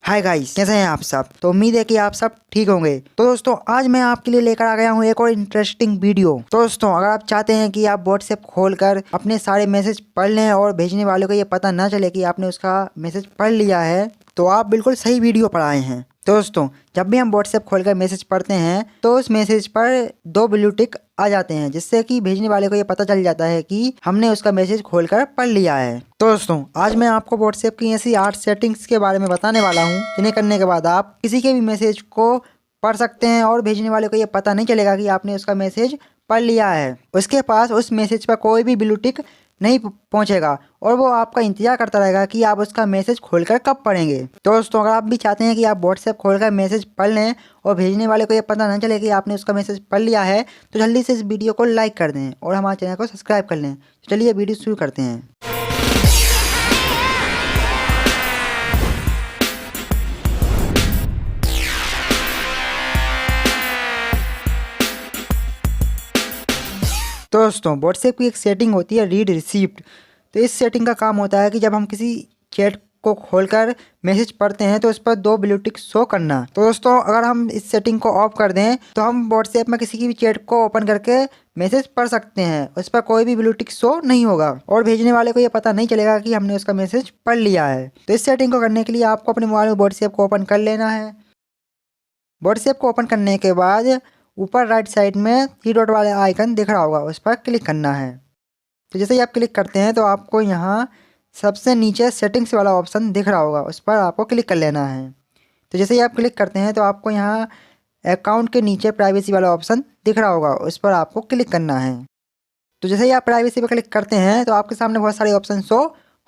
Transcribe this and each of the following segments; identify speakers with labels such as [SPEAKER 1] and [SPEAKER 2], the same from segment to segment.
[SPEAKER 1] Hi guys, कैसे हैं आप सब। तो उम्मीद है कि आप सब ठीक होंगे। तो दोस्तों आज मैं आपके लिए लेकर आ गया हूँ एक और इंटरेस्टिंग वीडियो। तो दोस्तों अगर आप चाहते हैं कि आप व्हाट्सएप खोलकर अपने सारे मैसेज पढ़ लें और भेजने वाले को ये पता ना चले कि आपने उसका मैसेज पढ़ लिया है, तो आप बिल्कुल सही वीडियो पर आए हैं। तो दोस्तों जब भी हम व्हाट्सएप खोलकर मैसेज पढ़ते हैं तो उस मैसेज पर 2 ब्लू टिक आ जाते हैं, जिससे कि भेजने वाले को ये पता चल जाता है कि हमने उसका मैसेज खोलकर पढ़ लिया है। तो दोस्तों आज मैं आपको व्हाट्सएप की ऐसी 8 सेटिंग्स के बारे में बताने वाला हूँ, जिन्हें करने के बाद आप किसी के भी मैसेज को पढ़ सकते हैं और भेजने वाले को ये पता नहीं चलेगा कि आपने उसका मैसेज पढ़ लिया है। उसके पास उस मैसेज पर कोई भी ब्लू टिक नहीं पहुंचेगा और वो आपका इंतजार करता रहेगा कि आप उसका मैसेज खोलकर कब पढ़ेंगे। तो दोस्तों अगर आप भी चाहते हैं कि आप व्हाट्सएप खोलकर मैसेज पढ़ लें और भेजने वाले को ये पता ना चले कि आपने उसका मैसेज पढ़ लिया है, तो जल्दी से इस वीडियो को लाइक कर दें और हमारे चैनल को सब्सक्राइब कर लें। तो चलिए वीडियो शुरू करते हैं। तो दोस्तों व्हाट्सएप की एक सेटिंग होती है रीड रिसीप्ट। तो इस सेटिंग का काम होता है कि जब हम किसी चैट को खोलकर मैसेज पढ़ते हैं तो उस पर 2 ब्लू टिक शो करना। तो दोस्तों अगर हम इस सेटिंग को ऑफ कर दें तो हम व्हाट्सएप में किसी की भी चैट को ओपन करके मैसेज पढ़ सकते हैं। उस पर कोई भी ब्लू टिक शो नहीं होगा और भेजने वाले को ये पता नहीं चलेगा कि हमने उसका मैसेज पढ़ लिया है। तो इस सेटिंग को करने के लिए आपको अपने मोबाइल में व्हाट्सएप को ओपन कर लेना है। व्हाट्सएप को ओपन करने के बाद ऊपर राइट साइड में 3 डॉट वाले आइकन दिख रहा होगा, उस पर क्लिक करना है। तो जैसे ही आप क्लिक करते हैं तो आपको यहाँ सबसे नीचे सेटिंग्स वाला ऑप्शन दिख रहा होगा, उस पर आपको क्लिक कर लेना है। तो जैसे ही आप क्लिक करते हैं तो आपको यहाँ अकाउंट के नीचे प्राइवेसी वाला ऑप्शन दिख रहा होगा, उस पर आपको क्लिक करना है। तो जैसे ही आप प्राइवेसी पर क्लिक करते हैं तो आपके सामने बहुत सारे ऑप्शन शो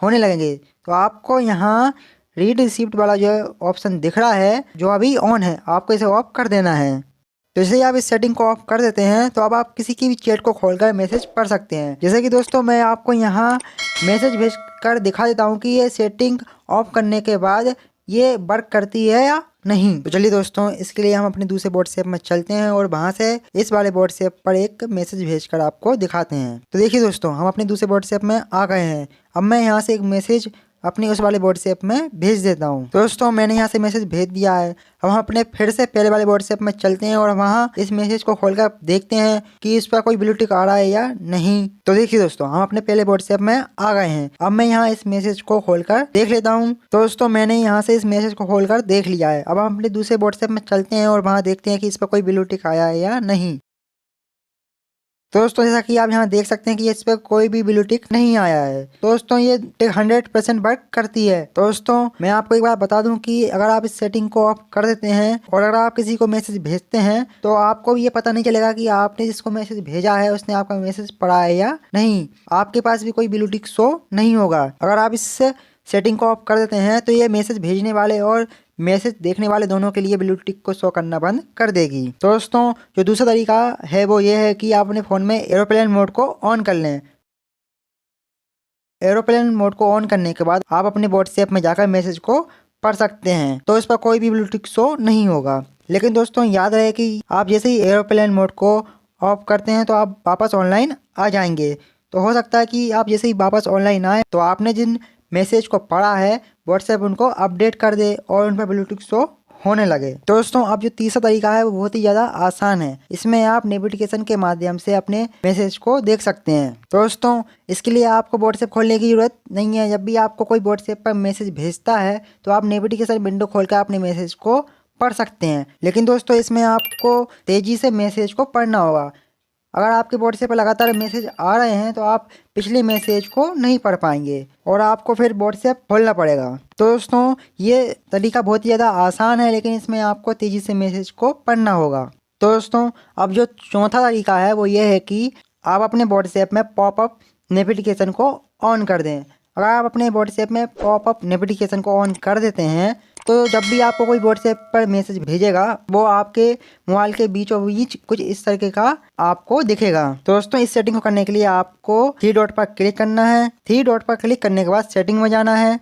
[SPEAKER 1] होने लगेंगे। तो आपको यहाँ रीड रिसीप्ट वाला जो ऑप्शन दिख रहा है जो अभी ऑन है, आपको इसे ऑफ कर देना है। तो जैसे ही आप इस सेटिंग को ऑफ कर देते हैं तो अब आप किसी की भी चैट को खोलकर मैसेज पढ़ सकते हैं। जैसे कि दोस्तों मैं आपको यहाँ मैसेज भेज कर दिखा देता हूँ कि ये सेटिंग ऑफ करने के बाद ये वर्क करती है या नहीं। तो चलिए दोस्तों इसके लिए हम अपने दूसरे व्हाट्सएप में चलते हैं और वहाँ से इस वाले व्हाट्सएप पर एक मैसेज भेजकर आपको दिखाते हैं। तो देखिए दोस्तों हम अपने दूसरे व्हाट्सएप में आ गए हैं। अब मैं यहाँ से एक मैसेज अपने उस वाले व्हाट्सएप में भेज देता हूँ। दोस्तों मैंने यहाँ से मैसेज भेज दिया है। अब हम अपने फिर से पहले वाले व्हाट्सएप में चलते हैं और वहाँ इस मैसेज को खोलकर देखते हैं कि इस पर कोई ब्लू टिक आ रहा है या नहीं। तो देखिए दोस्तों हम अपने पहले व्हाट्सएप में आ गए हैं। अब मैं यहाँ इस मैसेज को खोलकर देख लेता हूँ। दोस्तों मैंने यहाँ से इस मैसेज को खोलकर देख लिया है। अब हम अपने दूसरे व्हाट्सएप में चलते हैं और वहाँ देखते हैं कि इस पर कोई ब्लू टिक आया है या नहीं। तो दोस्तों जैसा कि आप यहाँ देख सकते हैं कि इस पर कोई भी ब्लू टिक नहीं आया है। दोस्तों ये 100% वर्क करती है। दोस्तों मैं आपको एक बात बता दूं कि अगर आप इस सेटिंग को ऑफ कर देते हैं और अगर आप किसी को मैसेज भेजते हैं तो आपको ये पता नहीं चलेगा कि आपने जिसको मैसेज भेजा है उसने आपका मैसेज पढ़ा है या नहीं। आपके पास भी कोई ब्लू टिक शो नहीं होगा। अगर आप इस सेटिंग को ऑफ कर देते हैं तो ये मैसेज भेजने वाले और मैसेज देखने वाले दोनों के लिए ब्लू टिक को शो करना बंद कर देगी। तो दोस्तों जो दूसरा तरीका है वो ये है कि आप अपने फ़ोन में एरोप्लेन मोड को ऑन कर लें। एरोप्लेन मोड को ऑन करने के बाद आप अपने व्हाट्सएप में जाकर मैसेज को पढ़ सकते हैं। तो इस पर कोई भी ब्लू टिक शो नहीं होगा। लेकिन दोस्तों याद रहे कि आप जैसे ही एरोप्लेन मोड को ऑफ करते हैं तो आप वापस ऑनलाइन आ जाएंगे। तो हो सकता है कि आप जैसे ही वापस ऑनलाइन आए तो आपने जिन मैसेज को पढ़ा है व्हाट्सएप उनको अपडेट कर दे और उन पर ब्लू टिक शो होने लगे। तो दोस्तों अब जो तीसरा तरीका है वो बहुत ही ज़्यादा आसान है। इसमें आप नोटिफिकेशन के माध्यम से अपने मैसेज को देख सकते हैं। तो दोस्तों इसके लिए आपको व्हाट्सएप खोलने की ज़रूरत नहीं है। जब भी आपको कोई व्हाट्सएप पर मैसेज भेजता है तो आप नोटिफिकेशन विंडो खोलकर अपने मैसेज को पढ़ सकते हैं। लेकिन दोस्तों इसमें आपको तेज़ी से मैसेज को पढ़ना होगा। अगर आपके व्हाट्सएप पर लगातार मैसेज आ रहे हैं तो आप पिछले मैसेज को नहीं पढ़ पाएंगे और आपको फिर व्हाट्सएप खोलना पड़ेगा। तो दोस्तों ये तरीका बहुत ही ज़्यादा आसान है, लेकिन इसमें आपको तेज़ी से मैसेज को पढ़ना होगा। तो दोस्तों अब जो चौथा तरीका है वो ये है कि आप अपने व्हाट्सएप में पॉपअप नोटिफिकेशन को ऑन कर दें। अगर आप अपने व्हाट्सएप में पॉपअप नोटिफिकेशन को ऑन कर देते हैं तो जब भी आपको कोई व्हाट्सएप पर मैसेज भेजेगा वो आपके मोबाइल के बीचों बीच कुछ इस तरीके का आपको दिखेगा। तो दोस्तों इस सेटिंग को करने के लिए आपको 3 डॉट पर क्लिक करना है। 3 डॉट पर क्लिक करने के बाद सेटिंग में जाना है।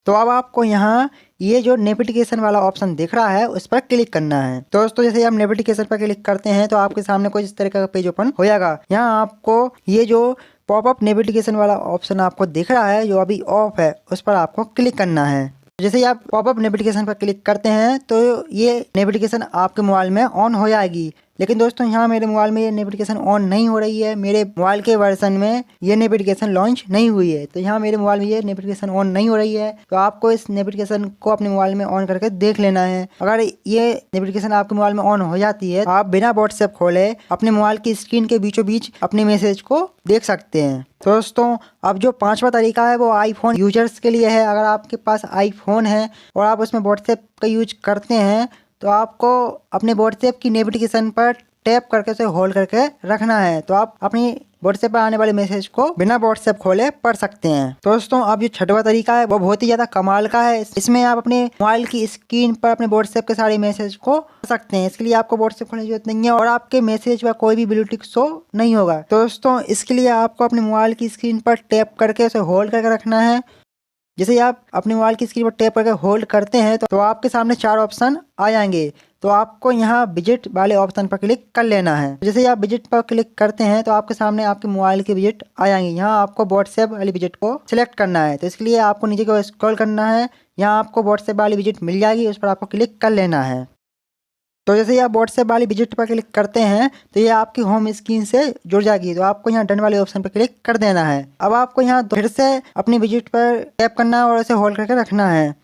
[SPEAKER 1] तो अब आपको यहाँ ये जो नोटिफिकेशन वाला ऑप्शन दिख रहा है उस पर क्लिक करना है। तो दोस्तों जैसे हम नोटिफिकेशन पर क्लिक करते हैं तो आपके सामने कुछ इस तरह का पेज ओपन हो जाएगा। यहाँ आपको ये जो पॉपअप नोटिफिकेशन वाला ऑप्शन आपको दिख रहा है जो अभी ऑफ है उस पर आपको क्लिक करना है। जैसे ही आप पॉपअप नोटिफिकेशन पर क्लिक करते हैं तो ये नोटिफिकेशन आपके मोबाइल में ऑन हो जाएगी। लेकिन दोस्तों यहाँ मेरे मोबाइल में ये नोटिफिकेशन ऑन नहीं हो रही है, मेरे मोबाइल के वर्जन में ये नोटिफिकेशन लॉन्च नहीं हुई है। तो यहाँ मेरे मोबाइल में ये नोटिफिकेशन ऑन नहीं हो रही है, तो आपको इस नोटिफिकेशन को अपने मोबाइल में ऑन करके देख लेना है। अगर ये नोटिफिकेशन आपके मोबाइल में ऑन हो जाती है तो आप बिना व्हाट्सएप खोले अपने मोबाइल की स्क्रीन के बीचों बीच अपने मैसेज को देख सकते हैं। तो दोस्तों अब जो पांचवा तरीका है वो आईफोन यूजर्स के लिए है। अगर आपके पास आईफोन है और आप उसमें व्हाट्सएप का यूज करते हैं तो आपको अपने व्हाट्सएप की नोटिफिकेशन पर टैप करके उसे होल्ड करके रखना है, तो आप अपनी व्हाट्सएप पर आने वाले मैसेज को बिना व्हाट्सएप खोले पढ़ सकते हैं। तो दोस्तों अब जो छठवां तरीका है वो बहुत ही ज़्यादा कमाल का है। इसमें आप अपने मोबाइल की स्क्रीन पर अपने व्हाट्सएप के सारे मैसेज को पढ़ सकते हैं। इसके लिए आपको व्हाट्सएप खोलने की जरूरत नहीं है और आपके मैसेज पर कोई भी ब्लू टिक शो नहीं होगा। तो दोस्तों इसके लिए आपको अपने मोबाइल की स्क्रीन पर टैप करके उसे होल्ड करके रखना है। जैसे ही आप अपने मोबाइल की स्क्रीन पर टैप करके होल्ड करते हैं तो आपके सामने 4 ऑप्शन आ जाएंगे। तो आपको यहाँ विजिट वाले ऑप्शन पर क्लिक कर लेना है। जैसे ही आप विजिट पर क्लिक करते हैं तो आपके सामने आपके मोबाइल के विजिट आ जाएंगे। यहाँ आपको व्हाट्सएप वाली विजिट को सिलेक्ट करना है, तो इसके लिए आपको नीचे को स्क्रॉल करना है। यहाँ आपको व्हाट्सएप वाली विजिट मिल जाएगी, उस पर आपको क्लिक कर लेना है। तो जैसे ही आप व्हाट्सएप वाली विजिट पर क्लिक करते हैं तो ये आपकी होम स्क्रीन से जुड़ जाएगी। तो आपको यहाँ डन वाले ऑप्शन पर क्लिक कर देना है। अब आपको यहाँ फिर से अपनी विजिट पर टैप करना है और इसे होल्ड करके रखना है।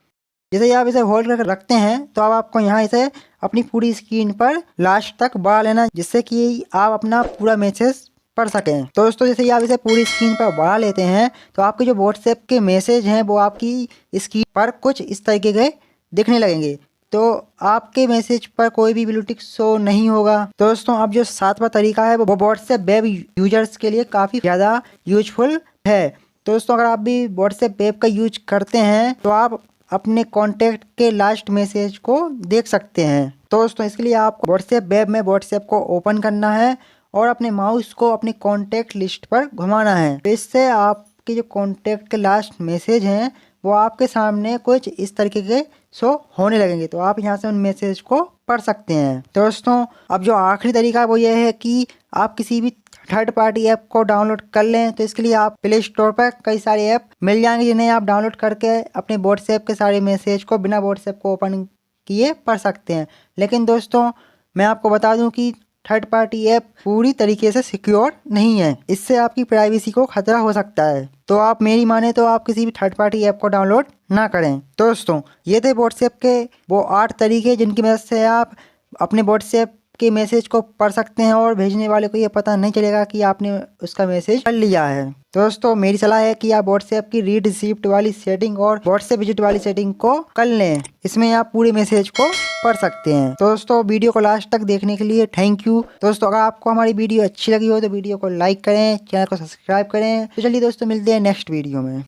[SPEAKER 1] जैसे ही आप इसे होल्ड करके रखते हैं तो अब आपको यहाँ इसे अपनी पूरी स्क्रीन पर लास्ट तक बढ़ा लेना, जिससे कि आप अपना पूरा मैसेज पढ़ सकें। तो दोस्तों जैसे ही आप इसे पूरी स्क्रीन पर बढ़ा लेते हैं तो आपके जो व्हाट्सएप के मैसेज हैं वो आपकी स्क्रीन पर कुछ इस तरीके के दिखने लगेंगे। तो आपके मैसेज पर कोई भी ब्लू टिक शो नहीं होगा। तो दोस्तों अब जो सातवां तरीका है वो व्हाट्सएप वेब यूजर्स के लिए काफ़ी ज़्यादा यूजफुल है। तो दोस्तों अगर आप भी व्हाट्सएप वेब का यूज करते हैं तो आप अपने कॉन्टैक्ट के लास्ट मैसेज को देख सकते हैं। तो दोस्तों इसके लिए आपको व्हाट्सएप वेब में व्हाट्सएप को ओपन करना है और अपने माउस को अपने कॉन्टैक्ट लिस्ट पर घुमाना है। तो इससे आपके जो कॉन्टैक्ट के लास्ट मैसेज हैं वो आपके सामने कुछ इस तरीके के शो होने लगेंगे। तो आप यहाँ से उन मैसेज को पढ़ सकते हैं। तो दोस्तों अब जो आखिरी तरीका है वो ये है कि आप किसी भी थर्ड पार्टी ऐप को डाउनलोड कर लें। तो इसके लिए आप प्ले स्टोर पर कई सारे ऐप मिल जाएंगे जिन्हें आप डाउनलोड करके अपने व्हाट्सएप के सारे मैसेज को बिना व्हाट्सएप को ओपन किए पढ़ सकते हैं। लेकिन दोस्तों मैं आपको बता दूं कि थर्ड पार्टी ऐप पूरी तरीके से सिक्योर नहीं है, इससे आपकी प्राइवेसी को खतरा हो सकता है। तो आप मेरी माने तो आप किसी भी थर्ड पार्टी ऐप को डाउनलोड ना करें। तो दोस्तों ये थे व्हाट्सएप के वो 8 तरीके जिनकी मदद से आप अपने व्हाट्सएप के मैसेज को पढ़ सकते हैं और भेजने वाले को ये पता नहीं चलेगा कि आपने उसका मैसेज पढ़ लिया है। तो दोस्तों मेरी सलाह है कि आप व्हाट्सएप की रीड रिसीप्ट वाली सेटिंग और व्हाट्सएप विजिट वाली सेटिंग को कर लें, इसमें आप पूरे मैसेज को पढ़ सकते हैं। तो दोस्तों वीडियो को लास्ट तक देखने के लिए थैंक यू। दोस्तों अगर आपको हमारी वीडियो अच्छी लगी हो तो वीडियो को लाइक करें, चैनल को सब्सक्राइब करें। तो चलिए दोस्तों मिलते हैं नेक्स्ट वीडियो में।